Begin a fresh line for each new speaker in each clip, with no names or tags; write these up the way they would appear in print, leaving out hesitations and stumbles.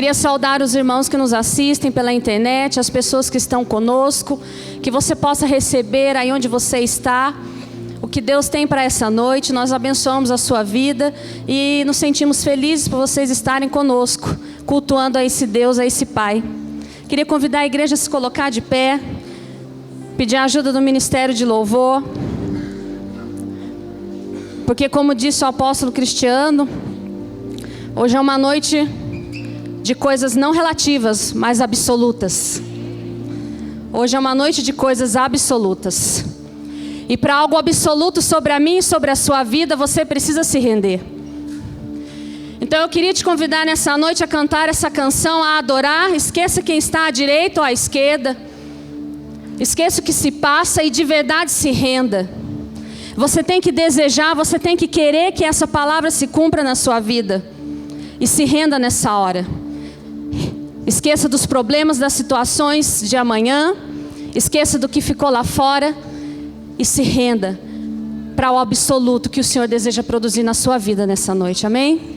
queria saudar os irmãos que nos assistem pela internet, as pessoas que estão conosco, que você possa receber aí onde você está o que Deus tem para essa noite. Nós abençoamos a sua vida e nos sentimos felizes por vocês estarem conosco, cultuando a esse Deus, a esse Pai. Queria convidar a igreja a se colocar de pé, pedir a ajuda do Ministério de Louvor, porque, como disse o apóstolo Cristiano, hoje é uma noite de coisas não relativas, mas absolutas. Hoje é uma noite de coisas absolutas. E para algo absoluto sobre a minha e sobre a sua vida, você precisa se render. Então eu queria te convidar nessa noite a cantar essa canção, a adorar. Esqueça quem está à direita ou à esquerda. Esqueça o que se passa e de verdade se renda. Você tem que desejar, você tem que querer que essa palavra se cumpra na sua vida. E se renda nessa hora. Esqueça dos problemas, das situações de amanhã. Esqueça do que ficou lá fora. E se renda para o absoluto que o Senhor deseja produzir na sua vida nessa noite. Amém?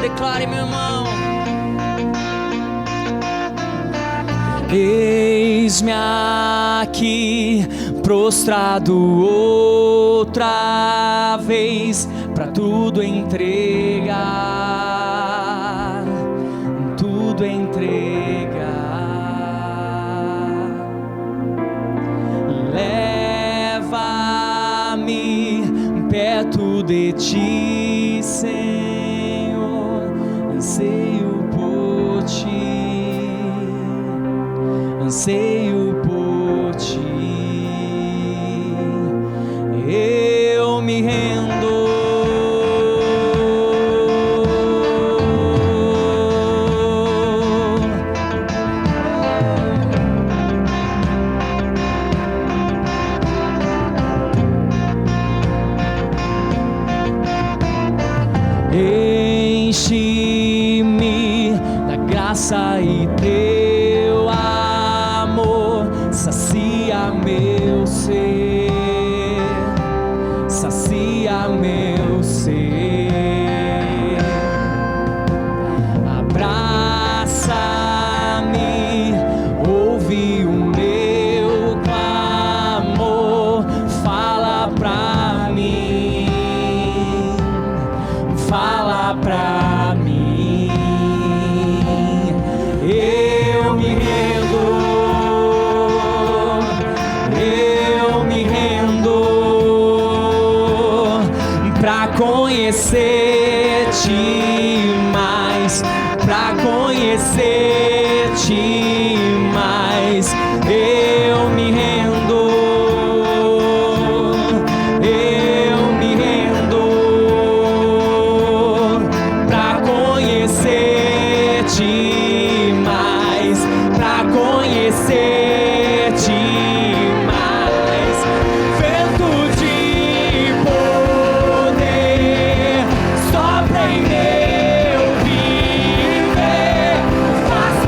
Declare, meu irmão. Eis-me aqui, prostrado outra vez, pra tudo entregar, tudo entregar. Leva-me perto de ti, Senhor, anseio por ti, anseio por ti. Eu me rendo. Enche-me da graça e teu amor, sacia meu ser, sacia meu ser. Abraça-me, ouve o meu clamor, fala pra mim, fala pra mim. Eu me rendo, eu me rendo pra conhecer-te mais, pra conhecer-te mais. Eu me rendo, eu me rendo pra conhecer-te mais, pra conhecer-te mais. Vento de poder sopra em meu viver, faz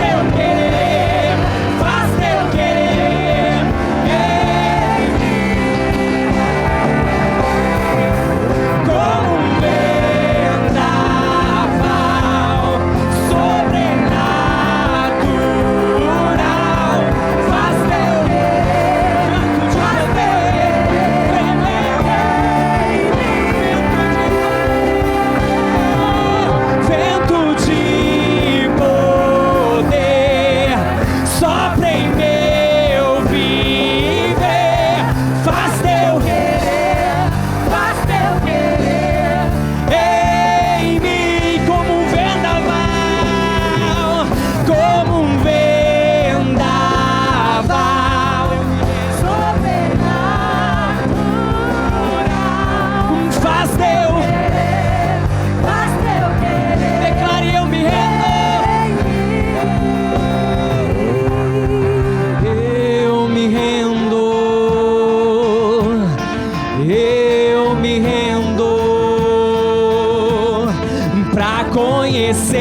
pra conhecer-te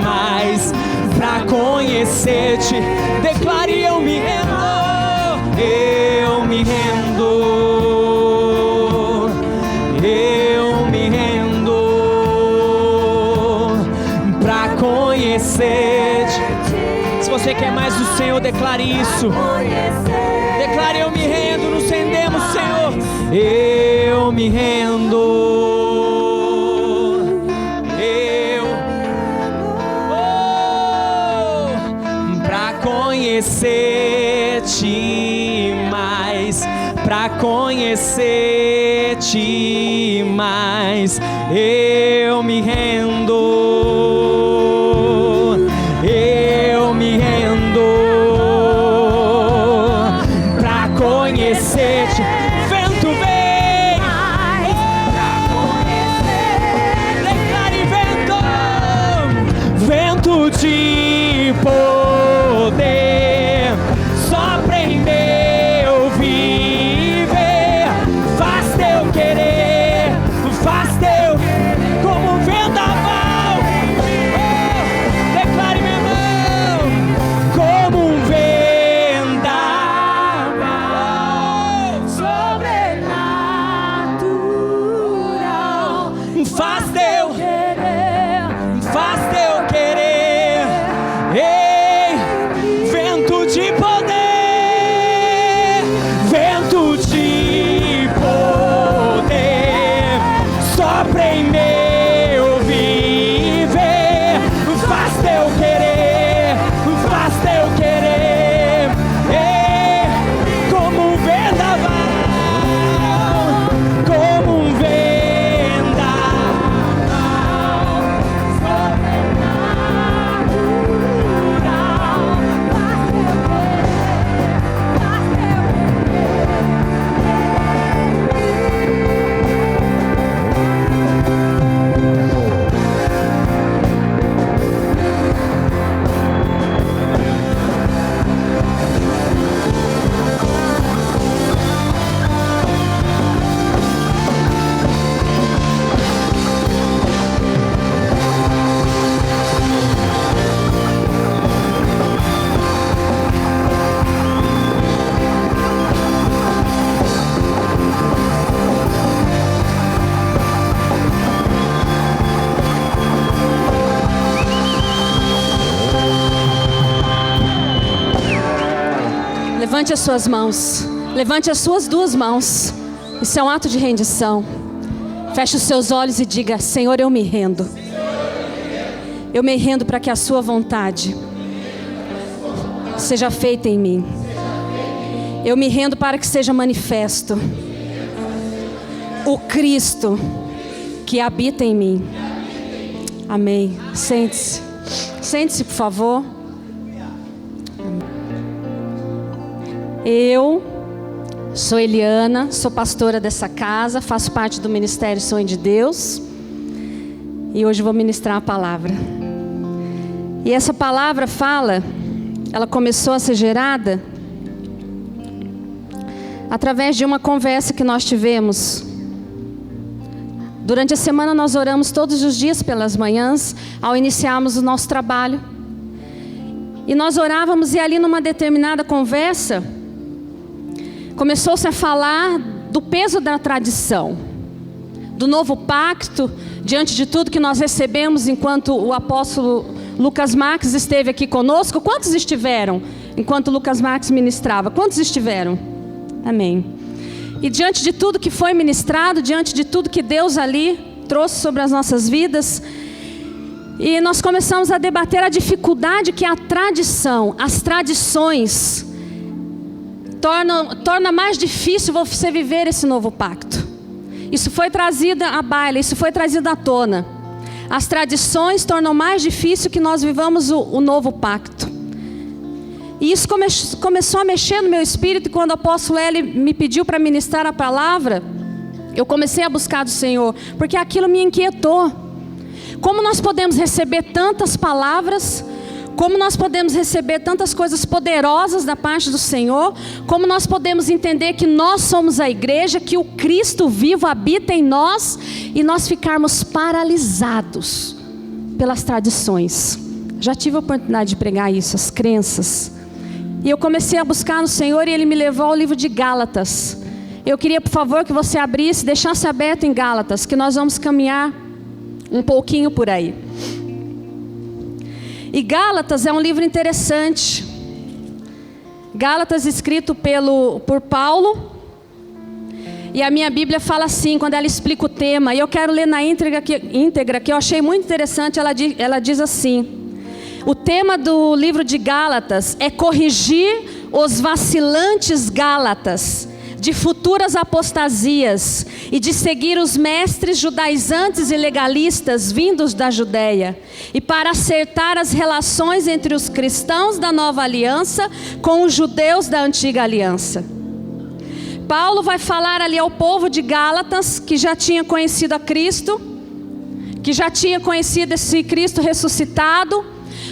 mais, pra conhecer-te. Declare: eu me rendo, eu me rendo, eu me rendo, pra conhecer-te. Se você quer mais do Senhor, declare isso. Declare: eu me rendo, nos rendemos, Senhor. Eu me rendo. Pra conhecer-te mais, pra conhecer-te mais. Eu me rendo. Eu me rendo. Pra conhecer-te. Vento vem. Declare: vento. Vento de poder, sopra em meu viver. Faz teu querer, faz teu como um vendaval. Declare, meu irmão, como um vendaval sobrenatural. Faz teu querer, faz teu querer. Ei, vento de poder, vento de poder, sopra em meu viver. Faz teu querer, faz teu querer. Ei, como um vendaval, como um vendaval sobrenatural.
Levante as suas mãos. Levante as suas duas mãos. Isso é um ato de rendição. Feche os seus olhos e diga: Senhor, eu me rendo. Eu me rendo para que a sua vontade seja feita em mim. Eu me rendo para que seja manifesto o Cristo que habita em mim. Amém. Sente-se. Sente-se, por favor. Eu sou Eliana, sou pastora dessa casa, faço parte do Ministério Sonho de Deus. E hoje vou ministrar a palavra. E essa palavra ela começou a ser gerada através de uma conversa que nós tivemos. Durante a semana nós oramos todos os dias pelas manhãs, ao iniciarmos o nosso trabalho. E nós orávamos e ali numa determinada conversa, começou-se a falar do peso da tradição, do novo pacto, diante de tudo que nós recebemos enquanto o apóstolo Lucas Marques esteve aqui conosco. Quantos estiveram enquanto Lucas Marques ministrava? Quantos estiveram? Amém. E diante de tudo que foi ministrado, diante de tudo que Deus ali trouxe sobre as nossas vidas, e nós começamos a debater a dificuldade que a tradição, as tradições, torna mais difícil você viver esse novo pacto. Isso foi trazido à baila, isso foi trazido à tona. As tradições tornam mais difícil que nós vivamos o novo pacto. E isso começou a mexer no meu espírito. E quando o apóstolo Eli me pediu para ministrar a palavra, eu comecei a buscar do Senhor, porque aquilo me inquietou. Como nós podemos receber tantas palavras, como nós podemos receber tantas coisas poderosas da parte do Senhor, como nós podemos entender que nós somos a igreja, que o Cristo vivo habita em nós, e nós ficarmos paralisados pelas tradições. Já tive a oportunidade de pregar isso, as crenças. E eu comecei a buscar no Senhor e Ele me levou ao livro de Gálatas. Eu queria, por favor, que você abrisse, deixasse aberto em Gálatas, que nós vamos caminhar um pouquinho por aí. E Gálatas é um livro interessante. Gálatas escrito por Paulo. E a minha Bíblia fala assim, quando ela explica o tema. E eu quero ler na íntegra, que eu achei muito interessante. Ela diz assim: o tema do livro de Gálatas é corrigir os vacilantes gálatas de futuras apostasias e de seguir os mestres judaizantes e legalistas vindos da Judéia, e para acertar as relações entre os cristãos da nova aliança com os judeus da antiga aliança. Paulo vai falar ali ao povo de Gálatas, que já tinha conhecido a Cristo, que já tinha conhecido esse Cristo ressuscitado,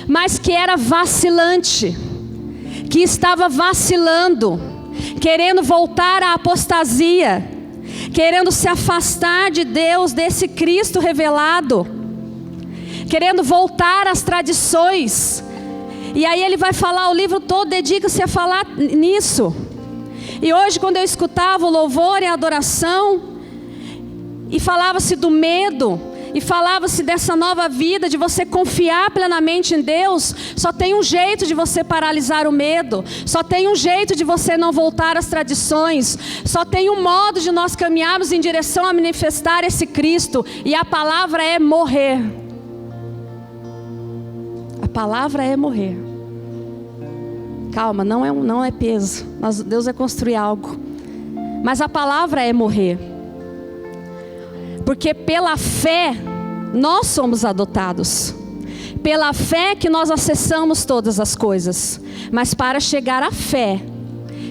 mas que era vacilante, que estava vacilando, querendo voltar à apostasia, querendo se afastar de Deus, desse Cristo revelado, querendo voltar às tradições. E aí ele vai falar, o livro todo dedica-se a falar nisso. E hoje, quando eu escutava o louvor e a adoração, e falava-se do medo, e falava-se dessa nova vida, de você confiar plenamente em Deus, só tem um jeito de você paralisar o medo, só tem um jeito de você não voltar às tradições, só tem um modo de nós caminharmos em direção a manifestar esse Cristo, e a palavra é morrer. A palavra é morrer. Calma, não é peso, Deus vai construir algo, mas a palavra é morrer. Porque pela fé nós somos adotados. Pela fé que nós acessamos todas as coisas. Mas para chegar à fé,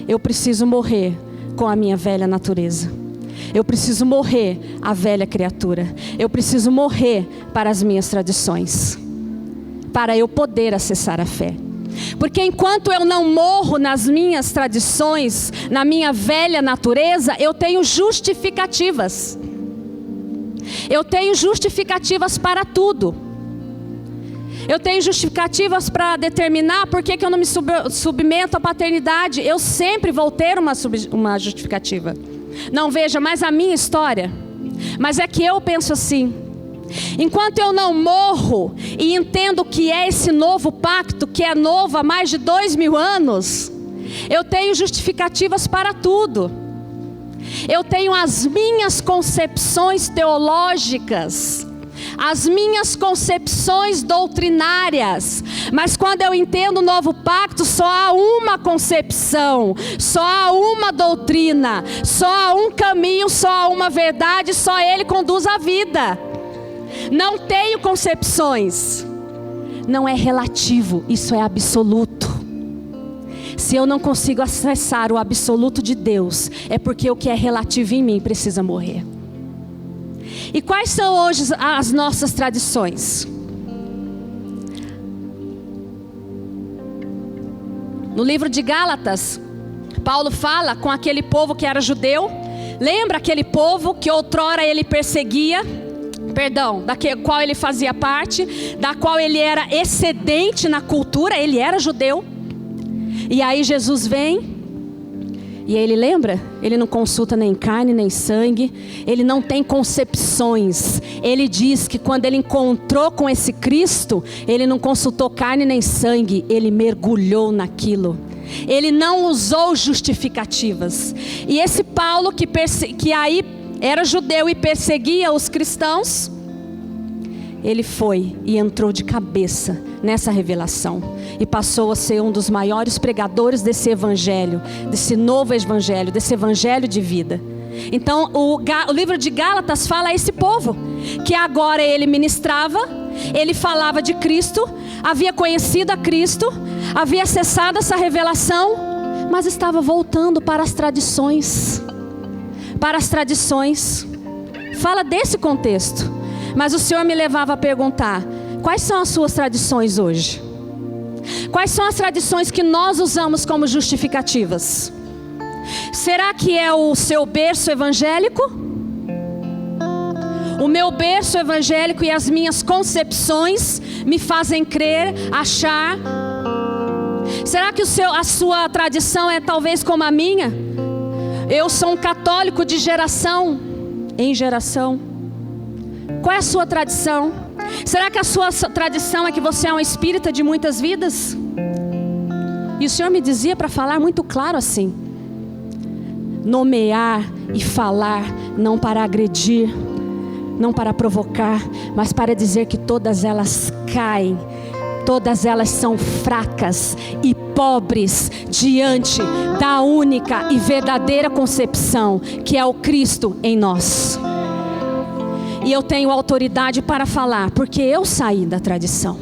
eu preciso morrer com a minha velha natureza. Eu preciso morrer à velha criatura. Eu preciso morrer para as minhas tradições, para eu poder acessar a fé. Porque enquanto eu não morro nas minhas tradições, na minha velha natureza, eu tenho justificativas. Eu tenho justificativas para tudo. Eu tenho justificativas para determinar por que eu não me submeto à paternidade. Eu sempre vou ter uma justificativa. Não, veja, mas a minha história. Mas é que eu penso assim. Enquanto eu não morro e entendo o que é esse novo pacto, que é novo há mais de 2000 anos, eu tenho justificativas para tudo. Eu tenho as minhas concepções teológicas, as minhas concepções doutrinárias, mas quando eu entendo o novo pacto, só há uma concepção, só há uma doutrina, só há um caminho, só há uma verdade, só Ele conduz a vida. Não tenho concepções. Não é relativo, isso é absoluto. Se eu não consigo acessar o absoluto de Deus, é porque o que é relativo em mim precisa morrer. E quais são hoje as nossas tradições? No livro de Gálatas, Paulo fala com aquele povo que era judeu. Lembra aquele povo que outrora ele perseguia? Da qual ele fazia parte, da qual ele era excedente na cultura, ele era judeu. E aí Jesus vem, e ele lembra? Ele não consulta nem carne nem sangue, ele não tem concepções. Ele diz que quando ele encontrou com esse Cristo, ele não consultou carne nem sangue, ele mergulhou naquilo. Ele não usou justificativas. E esse Paulo que aí era judeu e perseguia os cristãos, ele foi e entrou de cabeça nessa revelação e passou a ser um dos maiores pregadores desse evangelho, desse novo evangelho, desse evangelho de vida. Então o livro de Gálatas fala a esse povo que agora ele ministrava, ele falava de Cristo, havia conhecido a Cristo, havia acessado essa revelação, mas estava voltando para as tradições. Para as tradições. Fala desse contexto. Mas o Senhor me levava a perguntar: quais são as suas tradições hoje? Quais são as tradições que nós usamos como justificativas? Será que é o seu berço evangélico? O meu berço evangélico e as minhas concepções me fazem crer, achar. Será que a sua tradição é talvez como a minha? Eu sou um católico de geração em geração. Qual é a sua tradição? Será que a sua tradição é que você é um espírita de muitas vidas? E o Senhor me dizia para falar muito claro assim: nomear e falar, não para agredir, não para provocar, mas para dizer que todas elas caem, todas elas são fracas e pobres diante da única e verdadeira concepção, que é o Cristo em nós. E eu tenho autoridade para falar, porque eu saí da tradição.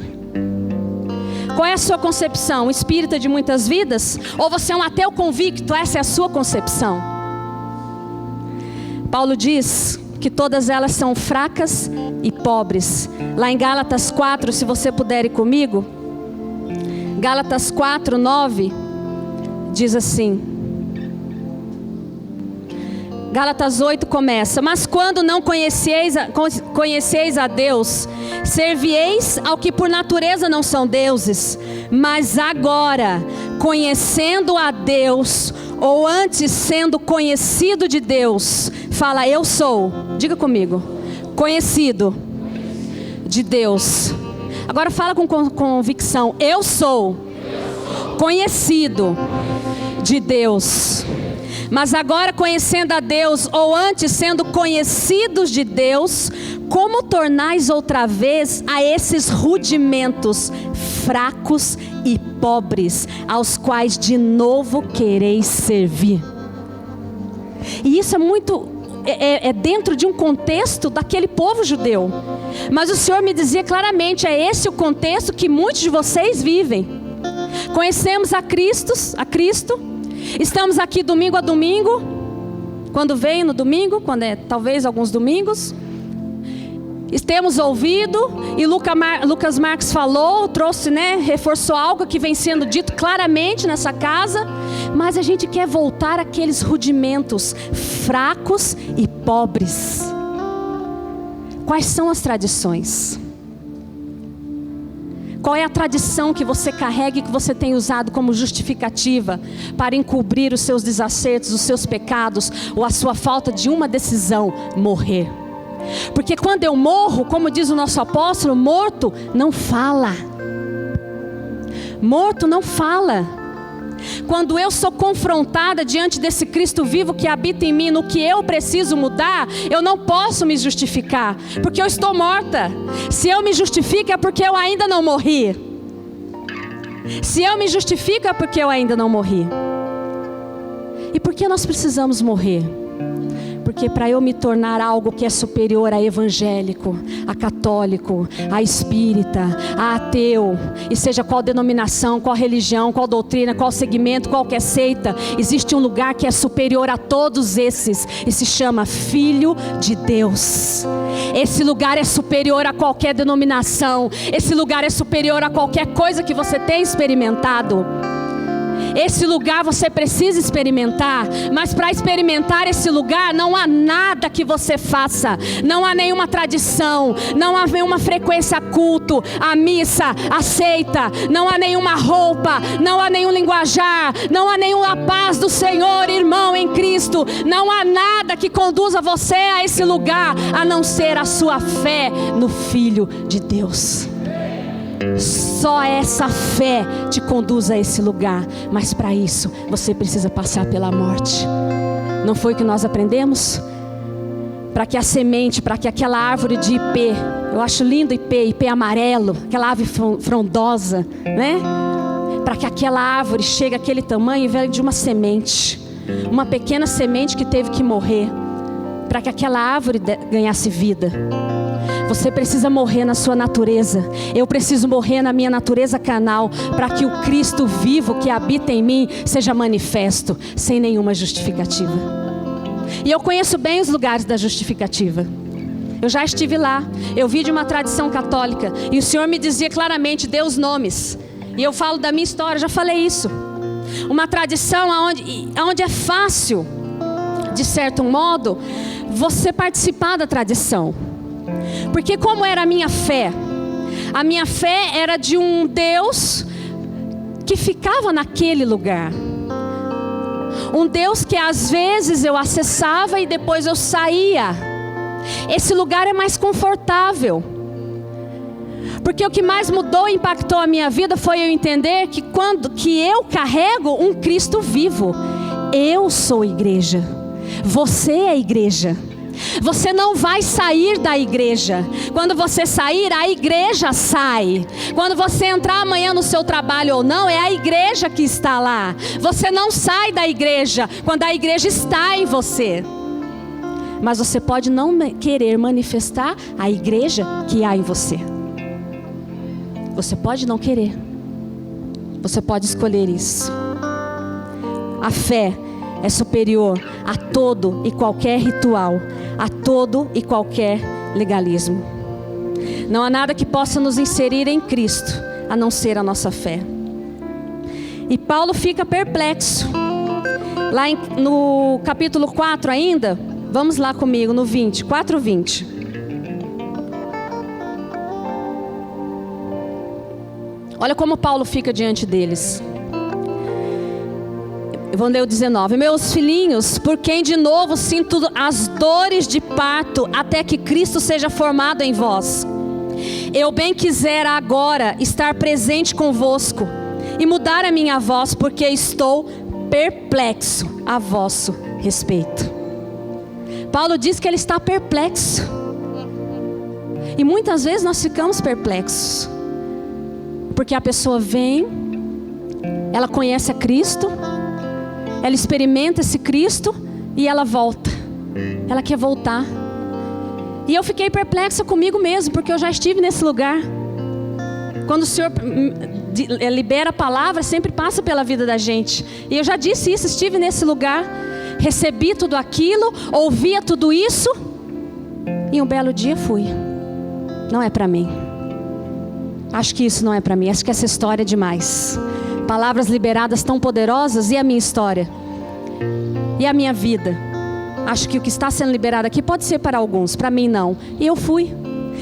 Qual é a sua concepção? Espírita de muitas vidas? Ou você é um ateu convicto? Essa é a sua concepção. Paulo diz que todas elas são fracas e pobres. Lá em Gálatas 4, se você puder ir comigo. Gálatas 4, 9, diz assim. Gálatas 8 começa: mas quando não conheceis a Deus, servieis ao que por natureza não são deuses. Mas agora, conhecendo a Deus, ou antes sendo conhecido de Deus, fala eu sou, diga comigo, conhecido de Deus. Agora fala com convicção: eu sou conhecido de Deus. Mas agora conhecendo a Deus, ou antes sendo conhecidos de Deus, como tornais outra vez a esses rudimentos fracos e pobres, aos quais de novo quereis servir? E isso é muito, dentro de um contexto daquele povo judeu. Mas o Senhor me dizia claramente, é esse o contexto que muitos de vocês vivem. Conhecemos a Cristo, estamos aqui domingo a domingo, quando vem no domingo, quando é talvez alguns domingos, temos ouvido, e Lucas Marques falou, trouxe, reforçou algo que vem sendo dito claramente nessa casa, mas a gente quer voltar àqueles rudimentos fracos e pobres. Quais são as tradições? Qual é a tradição que você carrega e que você tem usado como justificativa para encobrir os seus desacertos, os seus pecados, ou a sua falta de uma decisão: morrer? Porque quando eu morro, como diz o nosso apóstolo, morto não fala. Morto não fala. Quando eu sou confrontada diante desse Cristo vivo que habita em mim, no que eu preciso mudar, eu não posso me justificar, porque eu estou morta. Se eu me justifico é porque eu ainda não morri. Se eu me justifico é porque eu ainda não morri. E por que nós precisamos morrer? Porque para eu me tornar algo que é superior a evangélico, a católico, a espírita, a ateu, e seja qual denominação, qual religião, qual doutrina, qual segmento, qualquer seita, existe um lugar que é superior a todos esses, e se chama Filho de Deus. Esse lugar é superior a qualquer denominação, esse lugar é superior a qualquer coisa que você tenha experimentado. Esse lugar você precisa experimentar, mas para experimentar esse lugar não há nada que você faça, não há nenhuma tradição, não há nenhuma frequência a culto, a missa, a seita, não há nenhuma roupa, não há nenhum linguajar, não há nenhuma paz do Senhor, irmão em Cristo. Não há nada que conduza você a esse lugar, a não ser a sua fé no Filho de Deus. Só essa fé te conduz a esse lugar. Mas para isso você precisa passar pela morte. Não foi o que nós aprendemos? Para que a semente, para que aquela árvore de ipê, eu acho lindo ipê amarelo, aquela árvore frondosa, para que aquela árvore chegue àquele tamanho, veio de uma semente, uma pequena semente que teve que morrer, para que aquela árvore ganhasse vida. Você precisa morrer na sua natureza. Eu preciso morrer na minha natureza carnal, para que o Cristo vivo que habita em mim seja manifesto, sem nenhuma justificativa. E eu conheço bem os lugares da justificativa. Eu já estive lá. Eu vi de uma tradição católica, e o Senhor me dizia claramente, dê os nomes. E eu falo da minha história, já falei isso. Uma tradição onde é fácil, de certo modo, você participar da tradição. Porque como era a minha fé? A minha fé era de um Deus que ficava naquele lugar. Um Deus que às vezes eu acessava e depois eu saía. Esse lugar é mais confortável. Porque o que mais mudou e impactou a minha vida foi eu entender que eu carrego um Cristo vivo. Eu sou igreja. Você é igreja. Você não vai sair da igreja. Quando você sair, a igreja sai. Quando você entrar amanhã no seu trabalho ou não, é a igreja que está lá. Você não sai da igreja quando a igreja está em você. Mas você pode não querer manifestar a igreja que há em você. Você pode não querer. Você pode escolher isso. A fé é superior a todo e qualquer ritual, a todo e qualquer legalismo. Não há nada que possa nos inserir em Cristo, a não ser a nossa fé. E Paulo fica perplexo. Lá no capítulo 4 ainda, vamos lá comigo no 20, 4:20. Olha como Paulo fica diante deles. Eu vou ler o 19. Meus filhinhos, por quem de novo sinto as dores de parto, até que Cristo seja formado em vós. Eu bem quisera agora estar presente convosco e mudar a minha voz, porque estou perplexo a vosso respeito. Paulo diz que ele está perplexo. E muitas vezes nós ficamos perplexos. Porque a pessoa vem, ela conhece a Cristo, ela experimenta esse Cristo e ela volta. Ela quer voltar. E eu fiquei perplexa comigo mesmo, porque eu já estive nesse lugar. Quando o Senhor libera a palavra, sempre passa pela vida da gente. E eu já disse isso, estive nesse lugar, recebi tudo aquilo, ouvia tudo isso, e um belo dia fui. Não é para mim. Acho que isso não é para mim, acho que essa história é demais. Palavras liberadas tão poderosas, e a minha história? E a minha vida? Acho que o que está sendo liberado aqui pode ser para alguns, para mim não. E eu fui.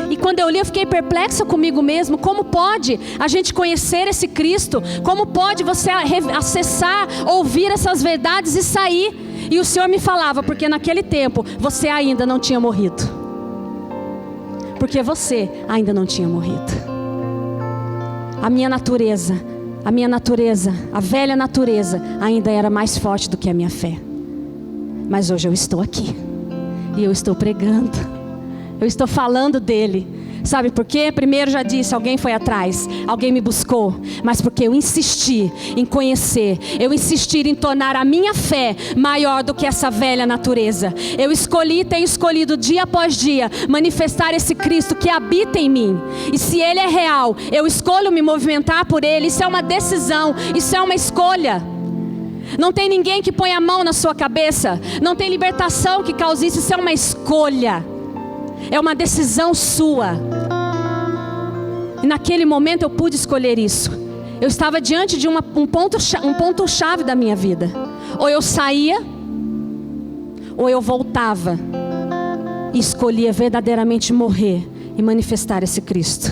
E quando eu li, eu fiquei perplexa comigo mesmo. Como pode a gente conhecer esse Cristo? Como pode você acessar, ouvir essas verdades e sair? E o Senhor me falava, porque naquele tempo você ainda não tinha morrido. Porque você ainda não tinha morrido. A minha natureza, a velha natureza, ainda era mais forte do que a minha fé. Mas hoje eu estou aqui. E eu estou pregando. Eu estou falando dele. Sabe por quê? Primeiro já disse, alguém foi atrás, alguém me buscou. Mas porque eu insisti em conhecer, eu insisti em tornar a minha fé maior do que essa velha natureza. Eu escolhi e tenho escolhido dia após dia manifestar esse Cristo que habita em mim. E se Ele é real, eu escolho me movimentar por Ele. Isso é uma decisão, isso é uma escolha. Não tem ninguém que ponha a mão na sua cabeça. Não tem libertação que cause isso. Isso é uma escolha. É uma decisão sua. E naquele momento eu pude escolher isso. Eu estava diante de um ponto-chave da minha vida. Ou eu saía, ou eu voltava. E escolhia verdadeiramente morrer e manifestar esse Cristo.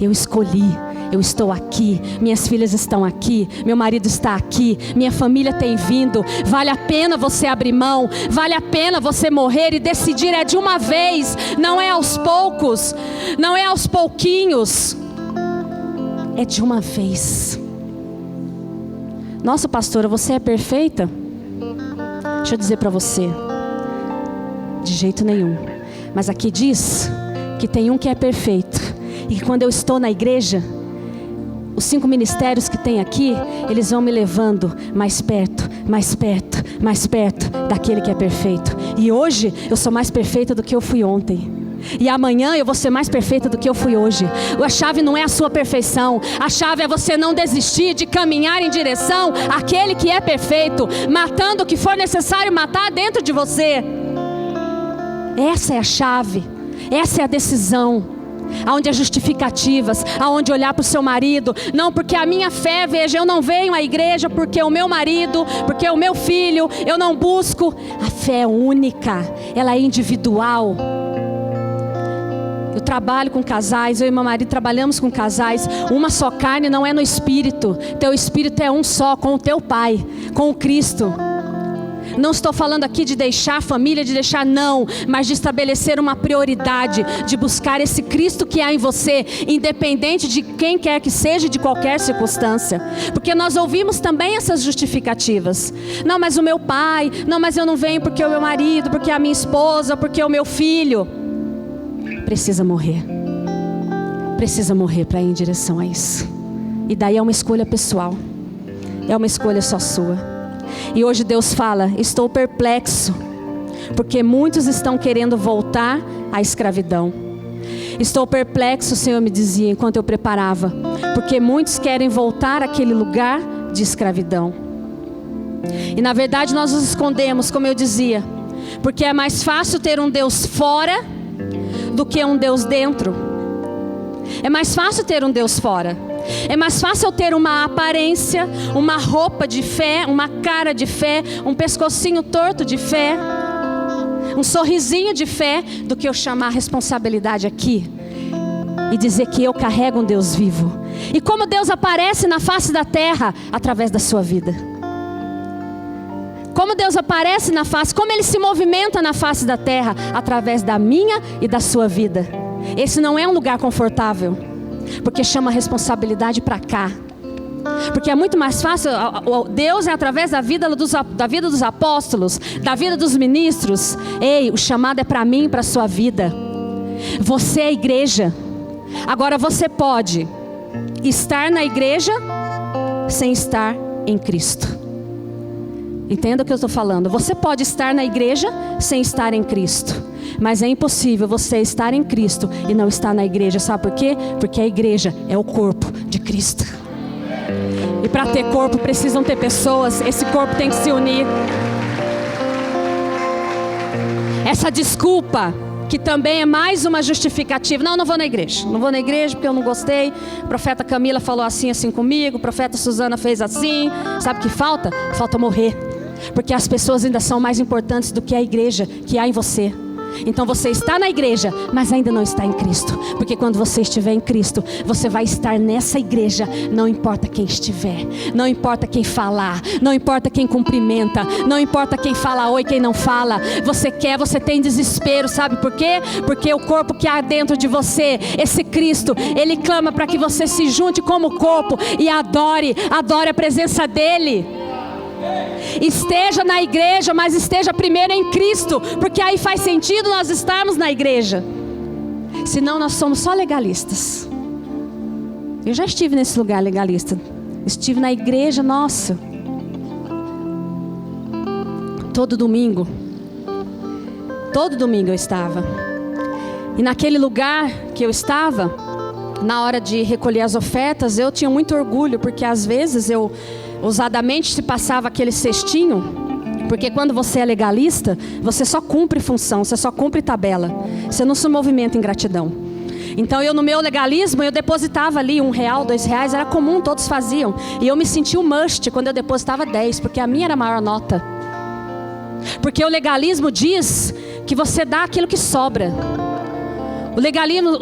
Eu escolhi. Eu estou aqui, minhas filhas estão aqui, meu marido está aqui, minha família tem vindo. Vale a pena você abrir mão, vale a pena você morrer e decidir, é de uma vez, não é aos poucos, não é aos pouquinhos, é de uma vez. Nossa, pastora, você é perfeita? Deixa eu dizer para você, de jeito nenhum. Mas aqui diz que tem um que é perfeito, e que quando eu estou na igreja, os 5 ministérios que tem aqui, eles vão me levando mais perto, mais perto, mais perto daquele que é perfeito. E hoje eu sou mais perfeita do que eu fui ontem. E amanhã eu vou ser mais perfeita do que eu fui hoje. A chave não é a sua perfeição. A chave é você não desistir de caminhar em direção àquele que é perfeito, matando o que for necessário matar dentro de você. Essa é a chave. Essa é a decisão. aonde há justificativas, aonde olhar para o seu marido, não porque a minha fé, veja, eu não venho à igreja porque o meu marido, porque o meu filho, eu não busco. A fé é única, ela é individual. Eu trabalho com casais, eu e meu marido trabalhamos com casais. Uma só carne não é no espírito. Teu espírito é um só com o teu Pai, com o Cristo. Não estou falando aqui de deixar a família, de deixar não, mas de estabelecer uma prioridade, de buscar esse Cristo que há em você, independente de quem quer que seja, de qualquer circunstância. Porque nós ouvimos também essas justificativas. Não, mas o meu pai, não, mas eu não venho porque o meu marido, porque a minha esposa, porque o meu filho. Precisa morrer para ir em direção a isso. E daí é uma escolha pessoal, é uma escolha só sua. E hoje Deus fala: estou perplexo, porque muitos estão querendo voltar à escravidão. Estou perplexo, o Senhor me dizia enquanto eu preparava, porque muitos querem voltar àquele lugar de escravidão. E na verdade nós nos escondemos, como eu dizia, porque é mais fácil ter um Deus fora do que um Deus dentro. É mais fácil ter um Deus fora. É mais fácil eu ter uma aparência, uma roupa de fé, uma cara de fé, um pescocinho torto de fé, um sorrisinho de fé, do que eu chamar a responsabilidade aqui e dizer que eu carrego um Deus vivo. E como Deus aparece na face da terra? Através da sua vida. Como Deus aparece na face, como Ele se movimenta na face da terra? Através da minha e da sua vida. Esse não é um lugar confortável, porque chama a responsabilidade para cá. Porque é muito mais fácil, Deus é através da vida dos apóstolos, da vida dos ministros. Ei, o chamado é para mim e para a sua vida. Você é a igreja. Agora você pode estar na igreja sem estar em Cristo. Entenda o que eu estou falando. Você pode estar na igreja sem estar em Cristo, mas é impossível você estar em Cristo e não estar na igreja. Sabe por quê? Porque a igreja é o corpo de Cristo. E para ter corpo precisam ter pessoas. Esse corpo tem que se unir. Essa desculpa, que também é mais uma justificativa. Não vou na igreja. Não vou na igreja porque eu não gostei. A profeta Camila falou assim comigo. A profeta Suzana fez assim. Sabe o que falta? Falta morrer. Porque as pessoas ainda são mais importantes do que a igreja que há em você. Então você está na igreja, mas ainda não está em Cristo. Porque quando você estiver em Cristo, você vai estar nessa igreja. Não importa quem estiver, não importa quem falar, não importa quem cumprimenta, não importa quem fala oi, quem não fala. Você tem desespero, sabe por quê? Porque o corpo que há dentro de você, esse Cristo, Ele clama para que você se junte como corpo e adore a presença dEle. Esteja na igreja, mas esteja primeiro em Cristo, porque aí faz sentido nós estarmos na igreja. Senão nós somos só legalistas. Eu já estive nesse lugar legalista. Estive na igreja, nossa, todo domingo eu estava. E naquele lugar que eu estava, na hora de recolher as ofertas, eu tinha muito orgulho, porque às vezes eu ousadamente se passava aquele cestinho, porque quando você é legalista, você só cumpre função, você só cumpre tabela, você não se movimenta em gratidão. Então eu, no meu legalismo, eu depositava ali R$1, R$2, era comum, todos faziam. E eu me sentia um must quando eu depositava 10, porque a minha era a maior nota. Porque o legalismo diz que você dá aquilo que sobra. O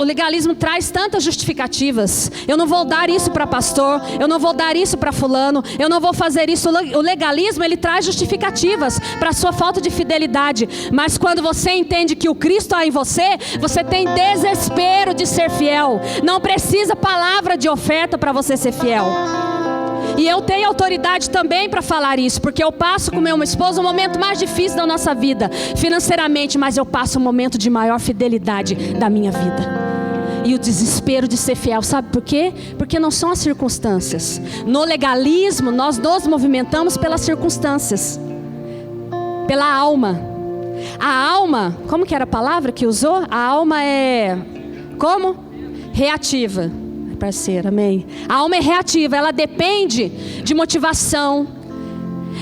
legalismo traz tantas justificativas. Eu não vou dar isso para pastor, eu não vou dar isso para fulano, eu não vou fazer isso. O legalismo, ele traz justificativas para a sua falta de fidelidade. Mas quando você entende que o Cristo há em você, você tem desespero de ser fiel. Não precisa palavra de oferta para você ser fiel. E eu tenho autoridade também para falar isso, porque eu passo com meu esposo o momento mais difícil da nossa vida, financeiramente, mas eu passo um momento de maior fidelidade da minha vida. E o desespero de ser fiel, sabe por quê? Porque não são as circunstâncias. No legalismo, nós nos movimentamos pelas circunstâncias, pela alma. A alma, como que era a palavra que usou? A alma é, como? Reativa. Parceira, amém. A alma é reativa, ela depende de motivação,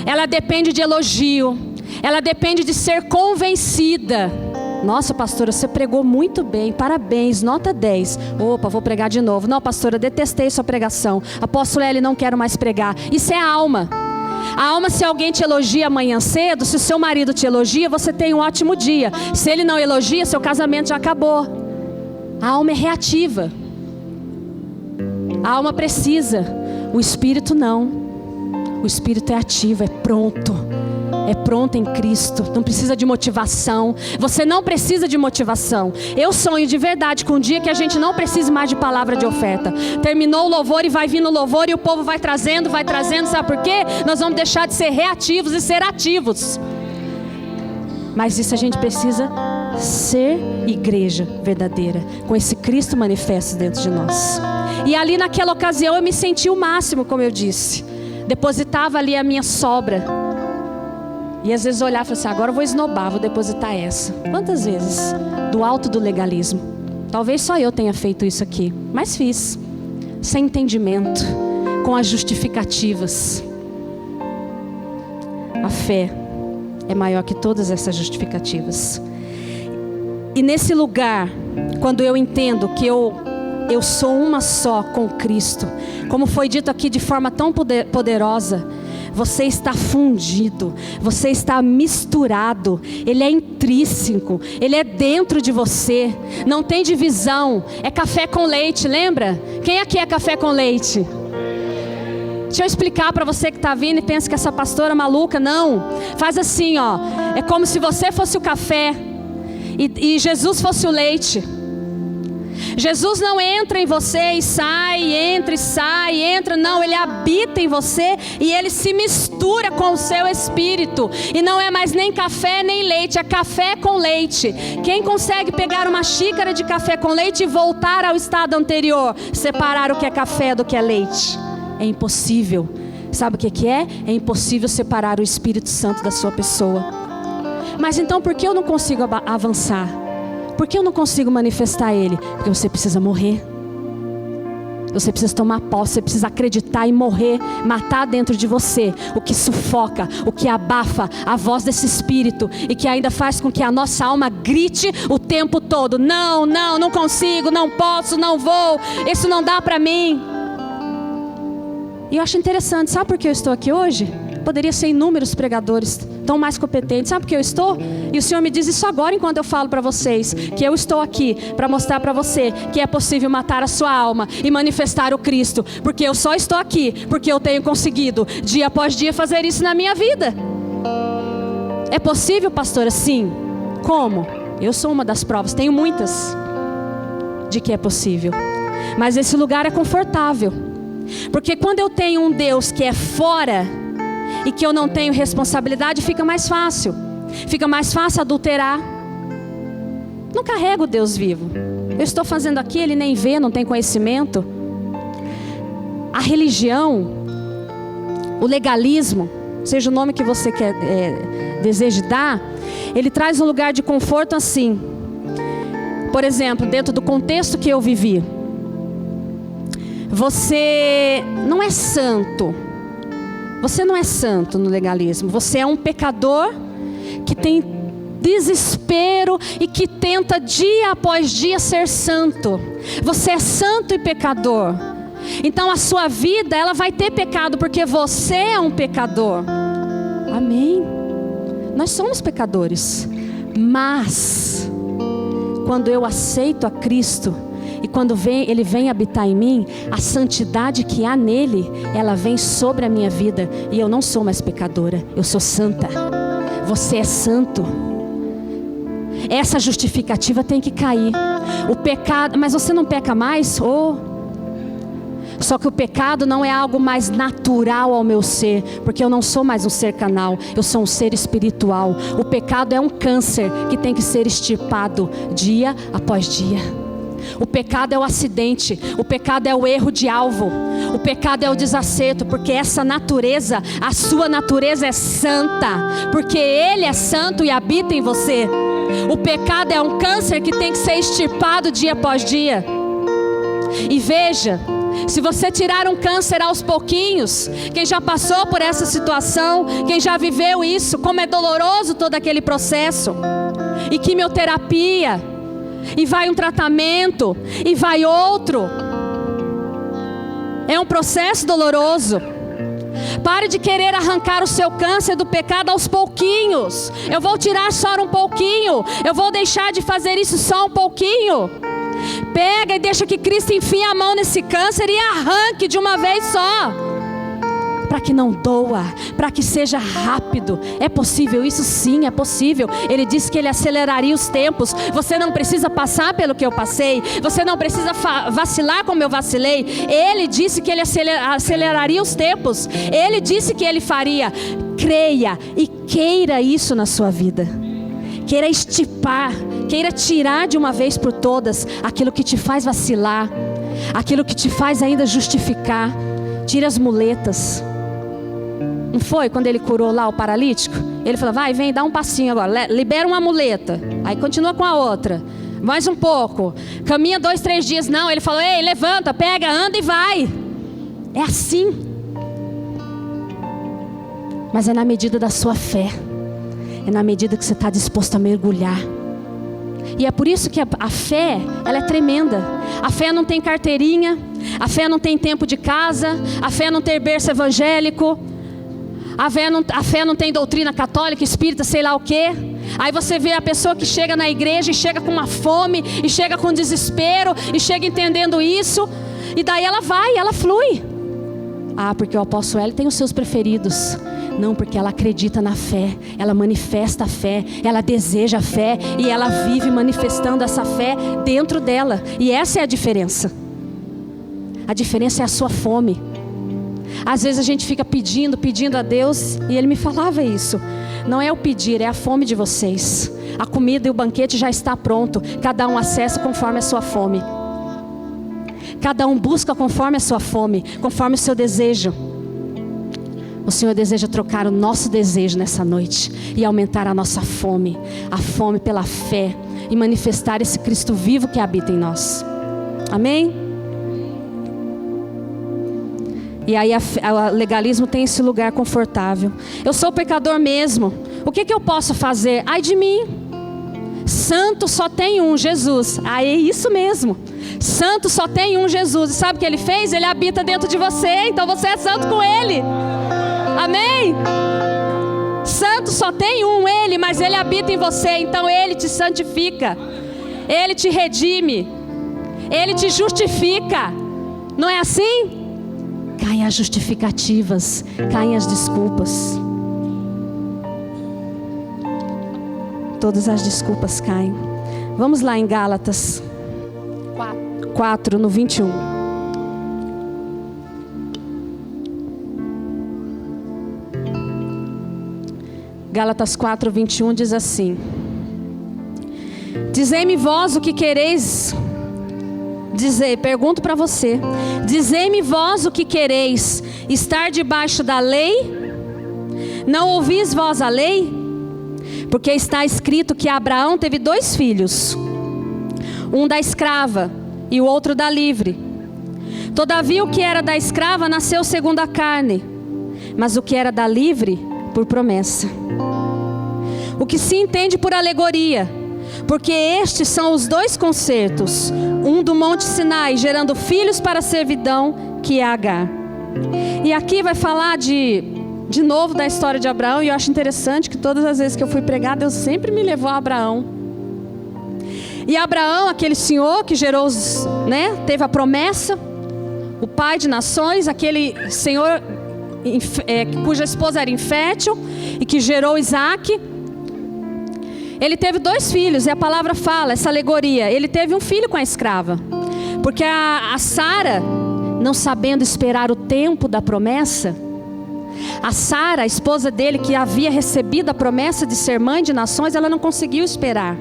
ela depende de elogio, ela depende de ser convencida. Nossa, pastora, você pregou muito bem, parabéns, nota 10. Opa, vou pregar de novo. Não, pastora, detestei sua pregação. Apóstolo Eli, não quero mais pregar. Isso é a alma. A alma, se alguém te elogia amanhã cedo, se o seu marido te elogia, você tem um ótimo dia. Se ele não elogia, seu casamento já acabou. A alma é reativa. A alma precisa. O espírito não. O espírito é ativo, é pronto. É pronto em Cristo, não precisa de motivação. Você não precisa de motivação. Eu sonho de verdade com um dia que a gente não precise mais de palavra de oferta. Terminou o louvor e vai vindo o louvor e o povo vai trazendo, sabe por quê? Nós vamos deixar de ser reativos e ser ativos. Mas isso a gente precisa ser igreja verdadeira, com esse Cristo manifesto dentro de nós. E ali naquela ocasião eu me senti o máximo, como eu disse. Depositava ali a minha sobra. E às vezes eu olhava e falava assim, agora eu vou esnobar, vou depositar essa. Quantas vezes? Do alto do legalismo. Talvez só eu tenha feito isso aqui, mas fiz. Sem entendimento, com as justificativas. A fé é maior que todas essas justificativas. E nesse lugar, quando eu entendo que eu sou uma só com Cristo, como foi dito aqui de forma tão poderosa, você está fundido, você está misturado, Ele é intrínseco, Ele é dentro de você, não tem divisão, é café com leite, lembra? Quem aqui é café com leite? Deixa eu explicar para você que está vindo e pensa que essa pastora é maluca, não, faz assim ó, é como se você fosse o café e Jesus fosse o leite. Jesus não entra em você e sai, entra e sai, entra, não, Ele habita em você e Ele se mistura com o seu espírito, e não é mais nem café nem leite, é café com leite. Quem consegue pegar uma xícara de café com leite e voltar ao estado anterior, separar o que é café do que é leite? É impossível. Sabe o que é? É impossível separar o Espírito Santo da sua pessoa. Mas então por que eu não consigo avançar? Por que eu não consigo manifestar Ele? Porque você precisa morrer. Você precisa tomar posse, você precisa acreditar e morrer, matar dentro de você o que sufoca, o que abafa a voz desse espírito e que ainda faz com que a nossa alma grite o tempo todo: não, não, não consigo, não posso, não vou, isso não dá para mim. E eu acho interessante, sabe por que eu estou aqui hoje? Poderia ser inúmeros pregadores tão mais competentes. Sabe por que eu estou? E o Senhor me diz isso agora enquanto eu falo para vocês, que eu estou aqui para mostrar para você que é possível matar a sua alma e manifestar o Cristo. Porque eu só estou aqui porque eu tenho conseguido dia após dia fazer isso na minha vida. É possível, pastora? Sim. Como? Eu sou uma das provas, tenho muitas de que é possível. Mas esse lugar é confortável, porque quando eu tenho um Deus que é fora e que eu não tenho responsabilidade, fica mais fácil. Fica mais fácil adulterar. Não carrego o Deus vivo. Eu estou fazendo aqui, Ele nem vê, não tem conhecimento. A religião, o legalismo, seja o nome que você deseje dar, ele traz um lugar de conforto assim. Por exemplo, dentro do contexto que eu vivi, você não é santo. Você não é santo no legalismo. Você é um pecador que tem desespero e que tenta dia após dia ser santo. Você é santo e pecador. Então a sua vida, ela vai ter pecado porque você é um pecador. Amém? Nós somos pecadores. Mas quando eu aceito a Cristo e quando Ele vem habitar em mim, a santidade que há nele, ela vem sobre a minha vida. E eu não sou mais pecadora, eu sou santa. Você é santo. Essa justificativa tem que cair. O pecado, mas você não peca mais? Só que o pecado não é algo mais natural ao meu ser, porque eu não sou mais um ser carnal, eu sou um ser espiritual. O pecado é um câncer que tem que ser extirpado dia após dia. O pecado é o acidente, o pecado é o erro de alvo, o pecado é o desacerto, porque essa natureza, a sua natureza é santa, porque Ele é santo e habita em você. O pecado é um câncer que tem que ser extirpado dia após dia. E veja, se você tirar um câncer aos pouquinhos, quem já passou por essa situação, quem já viveu isso, como é doloroso todo aquele processo. e quimioterapia, e vai um tratamento, e vai outro. É um processo doloroso. Pare de querer arrancar o seu câncer do pecado aos pouquinhos. Eu vou tirar só um pouquinho, eu vou deixar de fazer isso só um pouquinho. Pega e deixa que Cristo enfie a mão nesse câncer e arranque de uma vez só, para que não doa, para que seja rápido. É possível, isso sim é possível. Ele disse que Ele aceleraria os tempos. Você não precisa passar pelo que eu passei, você não precisa vacilar como eu vacilei. Ele disse que Ele aceleraria os tempos. Ele disse que Ele faria. Creia e queira isso na sua vida. Queira estipar, queira tirar de uma vez por todas aquilo que te faz vacilar, aquilo que te faz ainda justificar. Tire as muletas. Não foi quando Ele curou lá o paralítico? Ele falou, vai, vem, dá um passinho agora, libera uma muleta. Aí continua com a outra, mais um pouco, caminha 2, 3 dias. Não, Ele falou, ei, levanta, pega, anda e vai. É assim. Mas é na medida da sua fé, é na medida que você está disposto a mergulhar. E é por isso que a fé, ela é tremenda. A fé não tem carteirinha, a fé não tem tempo de casa, a fé não tem berço evangélico, a fé não tem doutrina católica, espírita, sei lá o quê. Aí você vê a pessoa que chega na igreja e chega com uma fome, e chega com desespero, e chega entendendo isso, e daí ela vai, ela flui. Ah, porque o apóstolo Hélio tem os seus preferidos. Não, porque ela acredita na fé, ela manifesta a fé, ela deseja a fé, e ela vive manifestando essa fé dentro dela. E essa é a diferença. A diferença é a sua fome. Às vezes a gente fica pedindo a Deus, e Ele me falava isso. Não é o pedir, é a fome de vocês. A comida e o banquete já está pronto. Cada um acessa conforme a sua fome. Cada um busca conforme a sua fome, conforme o seu desejo. O Senhor deseja trocar o nosso desejo nessa noite e aumentar a nossa fome, a fome pela fé, e manifestar esse Cristo vivo que habita em nós. Amém? E aí o legalismo tem esse lugar confortável. Eu sou pecador mesmo, o que eu posso fazer? Ai de mim. Santo só tem um, Jesus. Ah, é isso mesmo. Santo só tem um, Jesus. E sabe o que Ele fez? Ele habita dentro de você, então você é santo com Ele. Amém? Santo só tem um, Ele, mas Ele habita em você, então Ele te santifica, Ele te redime, Ele te justifica. Não é assim? Caem as justificativas, caem as desculpas. Todas as desculpas caem. Vamos lá em Gálatas 4, no 21. Gálatas 4, 21 diz assim: dizei-me vós o que quereis dizer. Pergunto para você: dizei-me vós o que quereis, estar debaixo da lei? Não ouvis vós a lei? Porque está escrito que Abraão teve 2 filhos, um da escrava e o outro da livre. Todavia o que era da escrava nasceu segundo a carne, mas o que era da livre por promessa. O que se entende por alegoria, porque estes são os 2 concertos, um do Monte Sinai, gerando filhos para a servidão, que é Agar. E aqui vai falar de novo da história de Abraão, e eu acho interessante que todas as vezes que eu fui pregar, Deus sempre me levou a Abraão. E Abraão, aquele senhor que gerou teve a promessa, o pai de nações, aquele senhor cuja esposa era infértil e que gerou Isaac. Ele teve 2 filhos, e a palavra fala, essa alegoria, ele teve um filho com a escrava, porque a Sara, não sabendo esperar o tempo da promessa, a Sara, a esposa dele, que havia recebido a promessa de ser mãe de nações, ela não conseguiu esperar.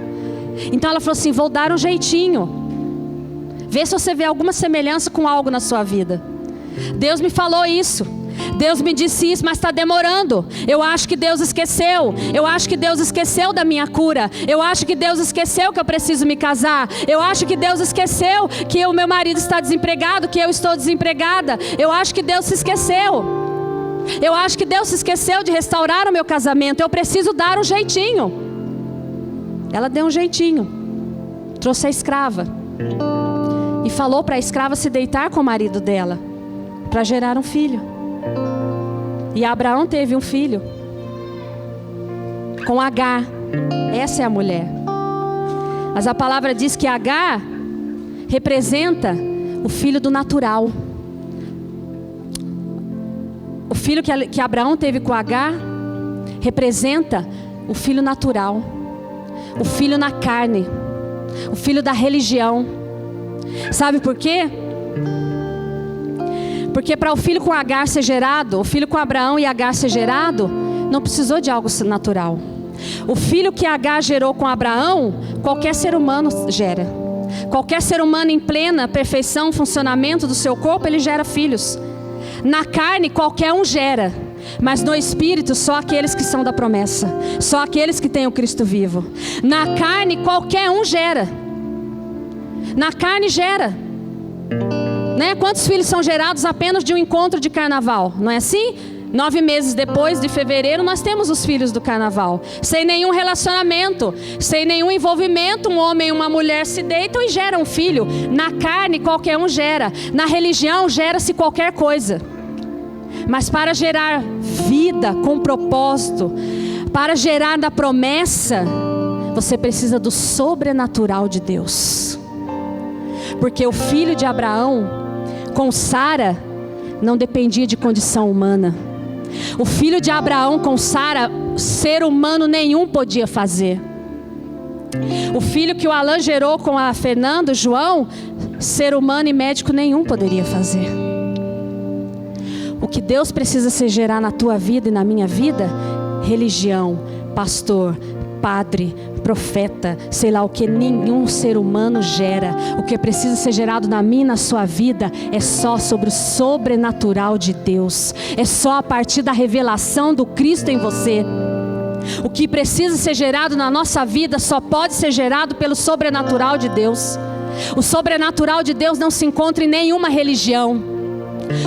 Então ela falou assim: vou dar um jeitinho, vê se você vê alguma semelhança com algo na sua vida. Deus me falou isso, Deus me disse isso, mas está demorando. Eu acho que Deus esqueceu. Eu acho que Deus esqueceu da minha cura. Eu acho que Deus esqueceu que eu preciso me casar. Eu acho que Deus esqueceu que o meu marido está desempregado, que eu estou desempregada. Eu acho que Deus se esqueceu. Eu acho que Deus se esqueceu de restaurar o meu casamento. Eu preciso dar um jeitinho. ela deu um jeitinho, trouxe a escrava e falou para a escrava se deitar com o marido dela, para gerar um filho. E Abraão teve um filho com Agar. Essa é a mulher. Mas a palavra diz que Agar representa o filho do natural. O filho que Abraão teve com Agar representa o filho natural, o filho na carne, o filho da religião. Sabe por quê? Porque para o filho com Agar ser gerado, o filho com Abraão e Agar ser gerado, não precisou de algo natural. O filho que Agar gerou com Abraão, qualquer ser humano gera. Qualquer ser humano em plena perfeição, funcionamento do seu corpo, ele gera filhos. Na carne, qualquer um gera. Mas no Espírito, só aqueles que são da promessa. Só aqueles que têm o Cristo vivo. Na carne, qualquer um gera. Na carne gera. Né? Quantos filhos são gerados apenas de um encontro de carnaval? Não é assim? 9 meses depois de fevereiro, nós temos os filhos do carnaval. Sem nenhum relacionamento, sem nenhum envolvimento, um homem e uma mulher se deitam e geram um filho. Na carne, qualquer um gera. Na religião, gera-se qualquer coisa. Mas para gerar vida com propósito, para gerar da promessa, você precisa do sobrenatural de Deus. Porque o filho de Abraão com Sara não dependia de condição humana. O filho de Abraão com Sara, ser humano nenhum podia fazer. O filho que o Alan gerou com a Fernanda, João, ser humano e médico nenhum poderia fazer. O que Deus precisa se gerar na tua vida e na minha vida? Religião, pastor, padre, profeta, sei lá o que, nenhum ser humano gera. O que precisa ser gerado na minha e na sua vida é só sobre o sobrenatural de Deus. É só a partir da revelação do Cristo em você. O que precisa ser gerado na nossa vida só pode ser gerado pelo sobrenatural de Deus. O sobrenatural de Deus não se encontra em nenhuma religião.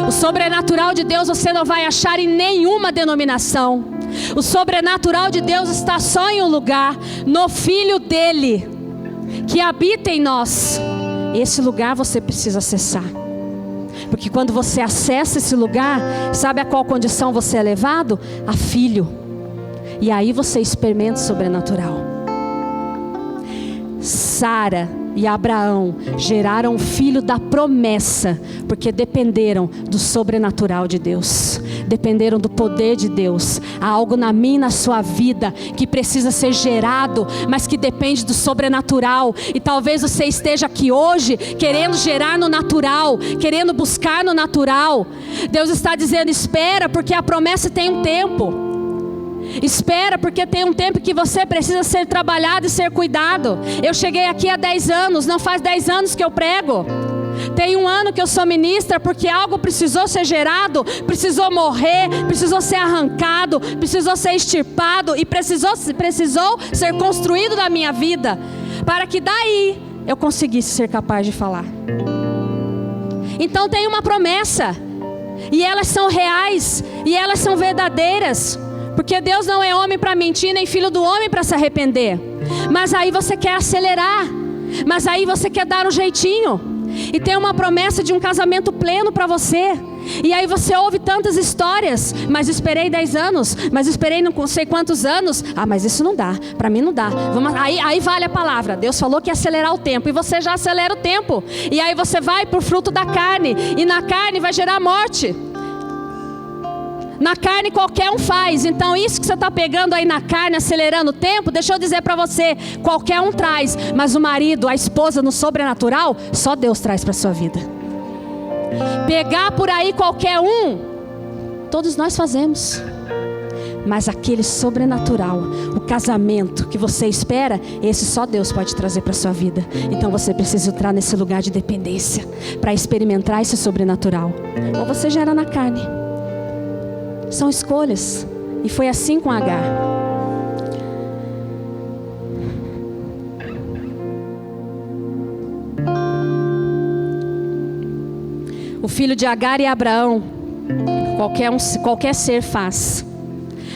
O sobrenatural de Deus você não vai achar em nenhuma denominação. O sobrenatural de Deus está só em um lugar, no Filho dele, que habita em nós. Esse lugar você precisa acessar. Porque quando você acessa esse lugar, sabe a qual condição você é levado? A filho. E aí você experimenta o sobrenatural. Sara e Abraão geraram um filho da promessa, porque dependeram do sobrenatural de Deus, dependeram do poder de Deus. Há algo na minha e na sua vida que precisa ser gerado, mas que depende do sobrenatural. E talvez você esteja aqui hoje querendo gerar no natural, querendo buscar no natural. Deus está dizendo: espera, porque a promessa tem um tempo. Espera, porque tem um tempo que você precisa ser trabalhado e ser cuidado. Eu cheguei aqui há 10 anos, não faz 10 anos que eu prego. Tem 1 ano que eu sou ministra, porque algo precisou ser gerado, precisou morrer, precisou ser arrancado, precisou ser extirpado e precisou ser construído na minha vida, para que daí eu conseguisse ser capaz de falar. Então tem uma promessa, e elas são reais, e elas são verdadeiras. Porque Deus não é homem para mentir, nem filho do homem para se arrepender. Mas aí você quer acelerar. Mas aí você quer dar um jeitinho. E tem uma promessa de um casamento pleno para você. E aí você ouve tantas histórias. Mas esperei 10 anos. Mas esperei não sei quantos anos. Ah, mas isso não dá. Para mim não dá. Aí vale a palavra. Deus falou que ia acelerar o tempo. E você já acelera o tempo. E aí você vai para o fruto da carne. E na carne vai gerar morte. Na carne qualquer um faz. Então isso que você está pegando aí na carne, acelerando o tempo, deixa eu dizer para você, qualquer um traz. Mas o marido, a esposa no sobrenatural, só Deus traz para a sua vida. Pegar por aí qualquer um, todos nós fazemos. Mas aquele sobrenatural, o casamento que você espera, esse só Deus pode trazer para a sua vida. Então você precisa entrar nesse lugar de dependência para experimentar esse sobrenatural. Ou você gera na carne. São escolhas. E foi assim com Agar. O filho de Agar e Abraão, qualquer ser faz.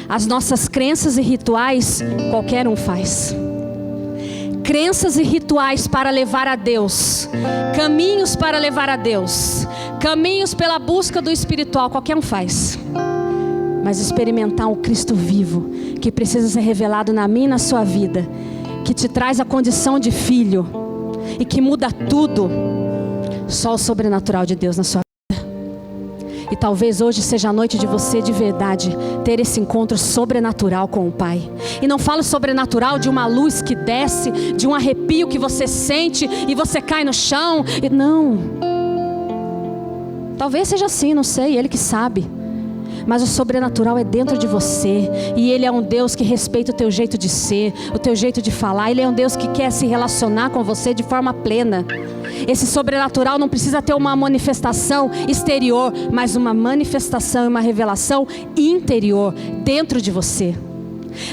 As nossas crenças e rituais, qualquer um faz. crenças e rituais para levar a Deus, caminhos para levar a Deus, caminhos pela busca do espiritual, qualquer um faz. Mas experimentar o Cristo vivo, que precisa ser revelado na minha e na sua vida, que te traz a condição de filho e que muda tudo, só o sobrenatural de Deus na sua vida. E talvez hoje seja a noite de você de verdade ter esse encontro sobrenatural com o Pai. E não falo sobrenatural de uma luz que desce, de um arrepio que você sente e você cai no chão. Não. Talvez seja assim, não sei, Ele que sabe. Mas o sobrenatural é dentro de você. E Ele é um Deus que respeita o teu jeito de ser, o teu jeito de falar. Ele é um Deus que quer se relacionar com você de forma plena. Esse sobrenatural não precisa ter uma manifestação exterior, mas uma manifestação e uma revelação interior, dentro de você.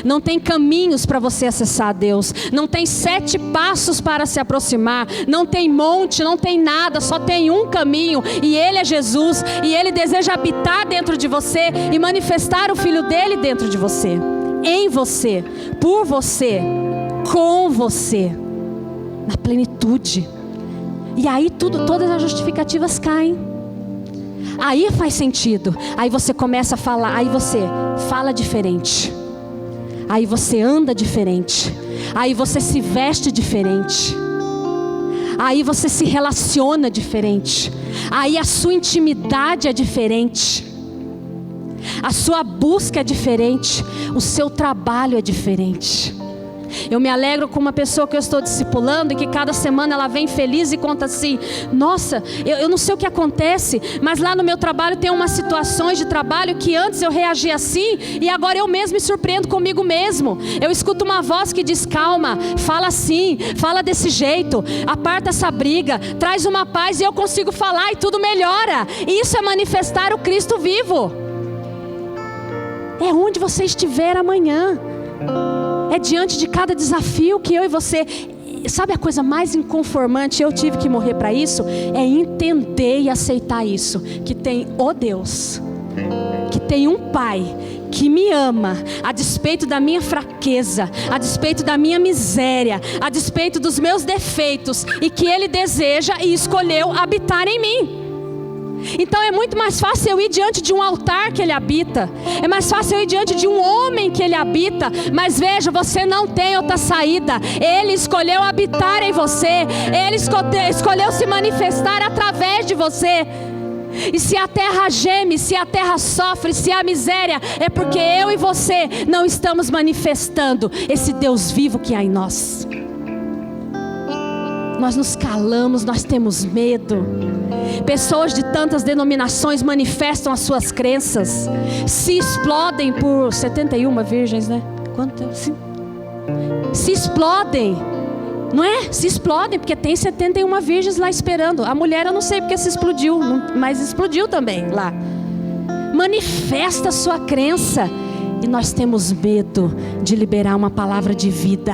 Não tem caminhos para você acessar a Deus. Não tem 7 passos para se aproximar. Não tem monte, não tem nada. Só tem um caminho, e Ele é Jesus. E Ele deseja habitar dentro de você e manifestar o Filho dEle dentro de você, em você, por você, com você, na plenitude. E aí todas as justificativas caem. Aí faz sentido. Aí você começa a falar. Aí você fala diferente. Aí você anda diferente. Aí você se veste diferente. Aí você se relaciona diferente. Aí a sua intimidade é diferente. A sua busca é diferente. O seu trabalho é diferente. Eu me alegro com uma pessoa que eu estou discipulando e que cada semana ela vem feliz e conta assim: nossa, eu não sei o que acontece, mas lá no meu trabalho tem umas situações de trabalho que antes eu reagia assim e agora eu mesmo me surpreendo comigo mesmo. Eu escuto uma voz que diz: calma, fala assim, fala desse jeito, aparta essa briga, traz uma paz, e eu consigo falar e tudo melhora. Isso é manifestar o Cristo vivo. É onde você estiver amanhã. É diante de cada desafio que eu e você... Sabe a coisa mais inconformante? Eu tive que morrer para isso. É entender e aceitar isso. Que tem o Deus, que tem um Pai que me ama, a despeito da minha fraqueza, a despeito da minha miséria, a despeito dos meus defeitos, e que Ele deseja e escolheu habitar em mim. Então é muito mais fácil eu ir diante de um altar que Ele habita. É mais fácil eu ir diante de um homem que Ele habita. Mas veja, você não tem outra saída. Ele escolheu habitar em você. Ele escolheu se manifestar através de você. E se a terra geme, se a terra sofre, se há miséria, é porque eu e você não estamos manifestando esse Deus vivo que há em nós. Nós nos calamos, nós temos medo. Pessoas de tantas denominações manifestam as suas crenças, se explodem por 71 virgens, né? Quanto? Se explodem, não é? Se explodem, porque tem 71 virgens lá esperando. A mulher eu não sei porque se explodiu, mas explodiu também lá. Manifesta a sua crença. E nós temos medo de liberar uma palavra de vida.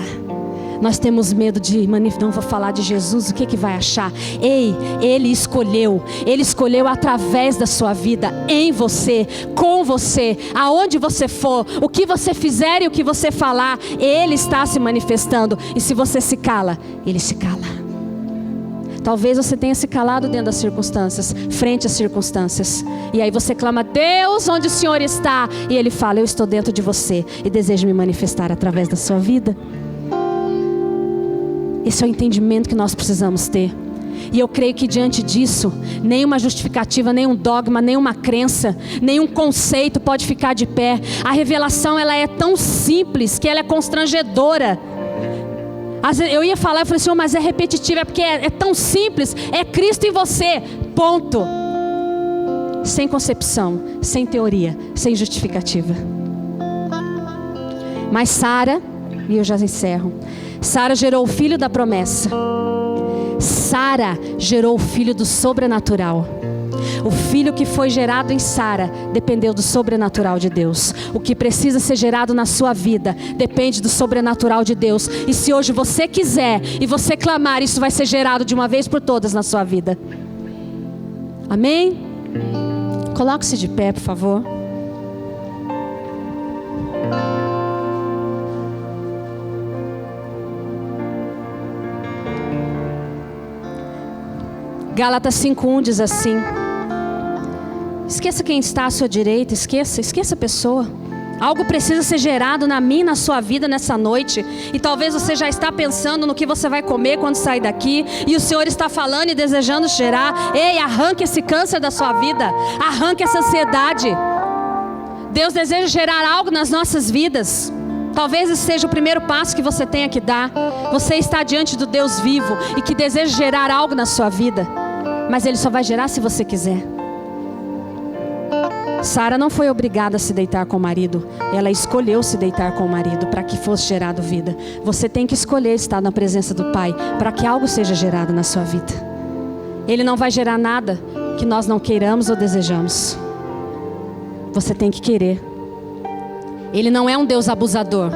Nós temos medo de não vou falar de Jesus, o que vai achar? Ei, Ele escolheu através da sua vida, em você, com você, aonde você for, o que você fizer e o que você falar, Ele está se manifestando. E se você se cala, Ele se cala. Talvez você tenha se calado dentro das circunstâncias, frente às circunstâncias, e aí você clama: Deus, onde o Senhor está? E Ele fala: eu estou dentro de você e desejo me manifestar através da sua vida. Esse é o entendimento que nós precisamos ter. E eu creio que diante disso, nenhuma justificativa, nenhum dogma, nenhuma crença, nenhum conceito pode ficar de pé. A revelação, ela é tão simples que ela é constrangedora. Eu ia falar, eu falei: Senhor, mas é repetitivo, é porque é tão simples. É Cristo em você, ponto. Sem concepção, sem teoria, sem justificativa. Mas Sara, e eu já encerro, Sara gerou o filho da promessa. Sara gerou o filho do sobrenatural. O filho que foi gerado em Sara dependeu do sobrenatural de Deus. O que precisa ser gerado na sua vida depende do sobrenatural de Deus. E se hoje você quiser e você clamar, isso vai ser gerado de uma vez por todas na sua vida. Amém? Coloque-se de pé, por favor. Gálatas 5:1 diz assim: esqueça quem está à sua direita, esqueça a pessoa. Algo precisa ser gerado na minha e na sua vida nessa noite. E talvez você já está pensando no que você vai comer quando sair daqui, e o Senhor está falando e desejando gerar. Ei, arranque esse câncer da sua vida, arranque essa ansiedade. Deus deseja gerar algo nas nossas vidas. Talvez esse seja o primeiro passo que você tenha que dar. Você está diante do Deus vivo e que deseja gerar algo na sua vida, mas Ele só vai gerar se você quiser. Sara não foi obrigada a se deitar com o marido. Ela escolheu se deitar com o marido para que fosse gerado vida. Você tem que escolher estar na presença do Pai para que algo seja gerado na sua vida. Ele não vai gerar nada que nós não queiramos ou desejamos. Você tem que querer. Ele não é um Deus abusador.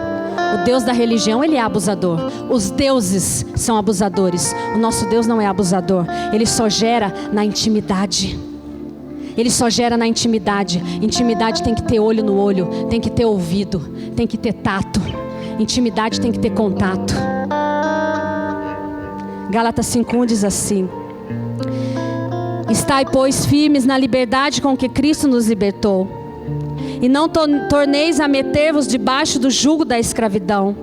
O Deus da religião, ele é abusador. Os deuses são abusadores. O nosso Deus não é abusador. Ele só gera na intimidade. Ele só gera na intimidade. Intimidade tem que ter olho no olho, tem que ter ouvido, tem que ter tato. Intimidade tem que ter contato. Gálatas 5:1 diz assim: estai, pois, firmes na liberdade com que Cristo nos libertou, e não torneis a meter-vos debaixo do jugo da escravidão.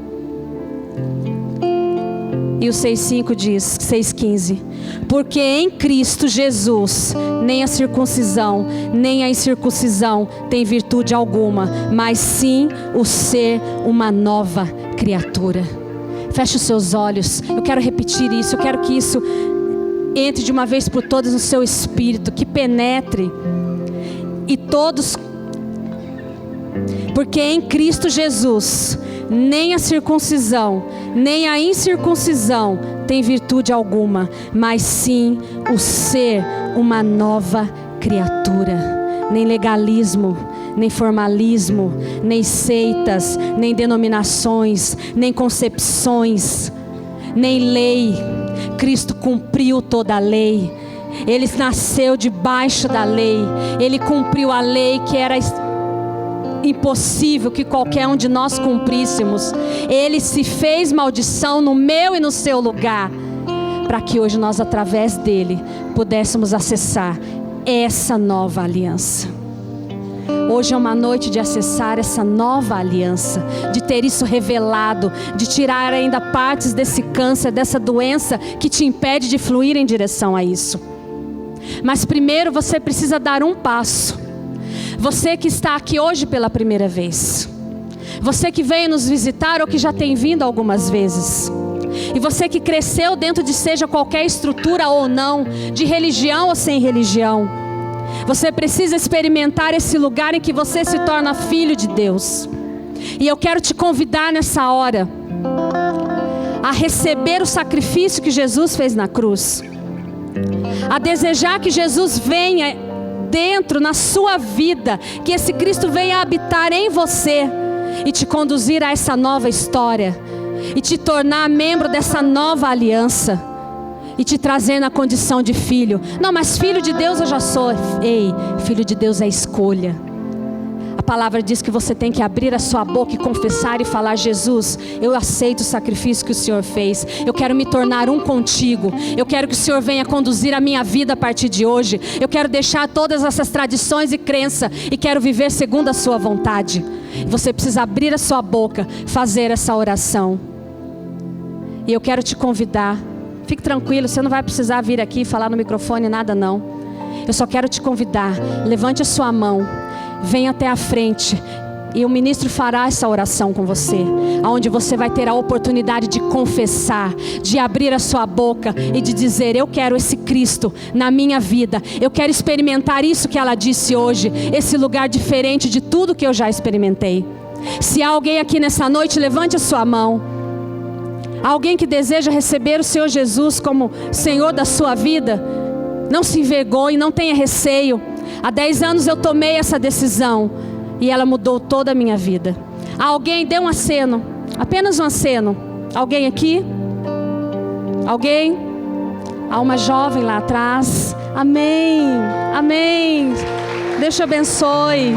E o 6:15: porque em Cristo Jesus nem a circuncisão nem a incircuncisão tem virtude alguma, mas sim o ser uma nova criatura. Feche os seus olhos. Eu quero repetir isso. Eu quero que isso entre de uma vez por todas no seu espírito, que penetre. E todos, porque em Cristo Jesus nem a circuncisão nem a incircuncisão tem virtude alguma, mas sim o ser uma nova criatura. Nem legalismo, nem formalismo, nem seitas, nem denominações, nem concepções, nem lei. Cristo cumpriu toda a lei. Ele nasceu debaixo da lei. Ele cumpriu a lei que era impossível que qualquer um de nós cumpríssemos. Ele se fez maldição no meu e no seu lugar, para que hoje nós, através dele, pudéssemos acessar essa nova aliança. Hoje é uma noite de acessar essa nova aliança, de ter isso revelado, de tirar ainda partes desse câncer, dessa doença que te impede de fluir em direção a isso. Mas primeiro você precisa dar um passo. Você que está aqui hoje pela primeira vez, você que veio nos visitar ou que já tem vindo algumas vezes, e você que cresceu dentro de seja qualquer estrutura ou não, de religião ou sem religião, você precisa experimentar esse lugar em que você se torna filho de Deus. E eu quero te convidar nessa hora a receber o sacrifício que Jesus fez na cruz, a desejar que Jesus venha dentro, na sua vida, que esse Cristo venha habitar em você e te conduzir a essa nova história, e te tornar membro dessa nova aliança, e te trazer na condição de filho. Não, mas filho de Deus eu já sou. Ei, filho de Deus é escolha. A palavra diz que você tem que abrir a sua boca e confessar e falar: Jesus, eu aceito o sacrifício que o Senhor fez. Eu quero me tornar um contigo. Eu quero que o Senhor venha conduzir a minha vida a partir de hoje. Eu quero deixar todas essas tradições e crenças e quero viver segundo a sua vontade. Você precisa abrir a sua boca, fazer essa oração. E eu quero te convidar. Fique tranquilo, você não vai precisar vir aqui e falar no microfone, nada não. Eu só quero te convidar. Levante a sua mão, venha até a frente, e o ministro fará essa oração com você, onde você vai ter a oportunidade de confessar, de abrir a sua boca e de dizer: eu quero esse Cristo na minha vida. Eu quero experimentar isso que ela disse hoje, esse lugar diferente de tudo que eu já experimentei. Se há alguém aqui nessa noite, levante a sua mão. Alguém que deseja receber o Senhor Jesus como Senhor da sua vida, não se envergonhe, não tenha receio. Há 10 anos eu tomei essa decisão e ela mudou toda a minha vida. Alguém, dê um aceno, apenas um aceno. Alguém aqui? Alguém? Há uma jovem lá atrás. Amém, amém. Deus te abençoe.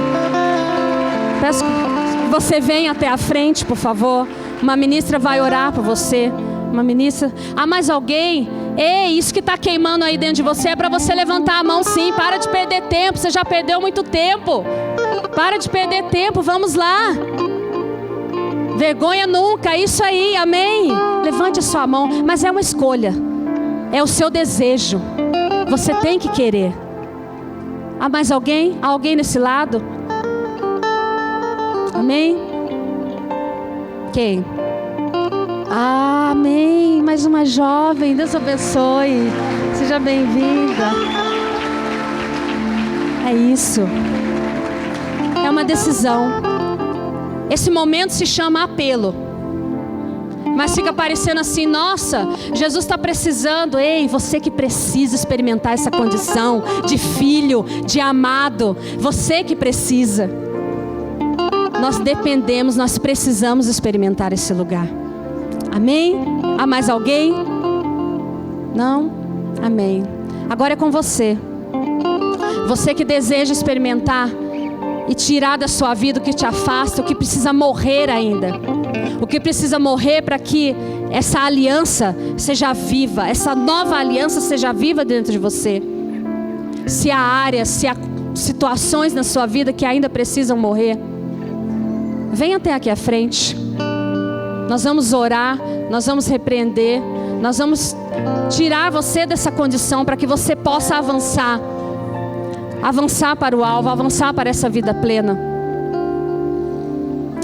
Peço que você venha até a frente, por favor. Uma ministra vai orar por você. Uma ministra. Há mais alguém? Ei, isso que está queimando aí dentro de você é para você levantar a mão sim. Para de perder tempo, você já perdeu muito tempo. Para de perder tempo, vamos lá. Vergonha nunca, isso aí, amém. Levante a sua mão, mas é uma escolha. É o seu desejo. Você tem que querer. Há mais alguém? Há alguém nesse lado? Amém? Quem? Amém. Mais uma jovem. Deus abençoe. Seja bem-vinda. É isso. É uma decisão. Esse momento se chama apelo. Mas fica parecendo assim, nossa, Jesus está precisando. Ei, você que precisa experimentar essa condição de filho, de amado. Você que precisa. Nós dependemos, nós precisamos experimentar esse lugar. Amém? Há mais alguém? Não? Amém. Agora é com você. Você que deseja experimentar e tirar da sua vida o que te afasta, o que precisa morrer ainda. O que precisa morrer para que essa aliança seja viva, essa nova aliança seja viva dentro de você. Se há áreas, se há situações na sua vida que ainda precisam morrer, venha até aqui à frente. Nós vamos orar, nós vamos repreender, nós vamos tirar você dessa condição para que você possa avançar. Avançar para o alvo, avançar para essa vida plena.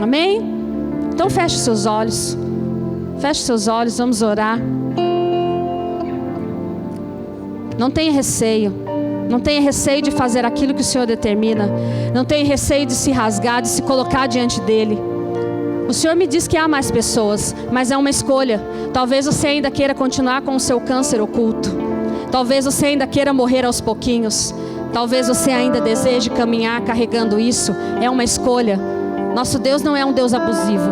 Amém? Então feche seus olhos. Feche seus olhos, vamos orar. Não tenha receio. Não tenha receio de fazer aquilo que o Senhor determina. Não tenha receio de se rasgar, de se colocar diante dEle. O Senhor me diz que há mais pessoas, mas é uma escolha. Talvez você ainda queira continuar com o seu câncer oculto. Talvez você ainda queira morrer aos pouquinhos. Talvez você ainda deseje caminhar carregando isso. É uma escolha. Nosso Deus não é um Deus abusivo.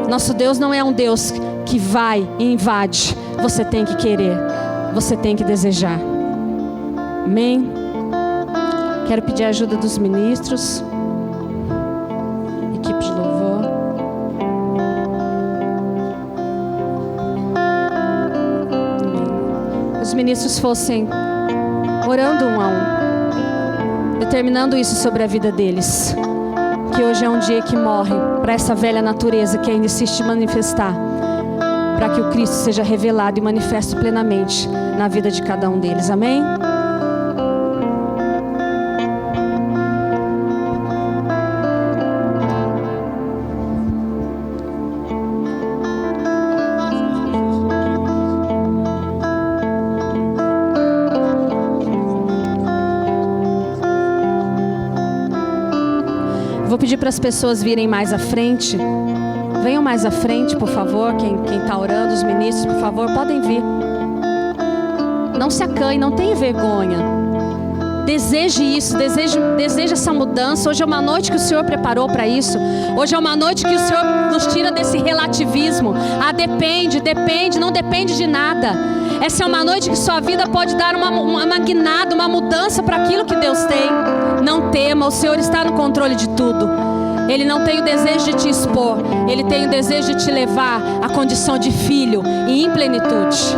Nosso Deus não é um Deus que vai e invade. Você tem que querer. Você tem que desejar. Amém? Quero pedir a ajuda dos ministros. Equipe de louvor. Amém. Os ministros fossem orando um a um, determinando isso sobre a vida deles. Que hoje é um dia que morre para essa velha natureza que ainda insiste em manifestar, para que o Cristo seja revelado e manifesto plenamente na vida de cada um deles. Amém? Vou pedir para as pessoas virem mais à frente. Venham mais à frente, por favor. Quem está orando, os ministros, por favor, podem vir. Não se acanhe, não tenha vergonha. Deseje isso, deseje essa mudança. Hoje é uma noite que o Senhor preparou para isso. Hoje é uma noite que o Senhor nos tira desse relativismo. Ah, depende, não depende de nada. Essa é uma noite que sua vida pode dar uma guinada, uma mudança para aquilo que Deus tem. Não tema, o Senhor está no controle de tudo. Ele não tem o desejo de te expor. Ele tem o desejo de te levar à condição de filho e em plenitude.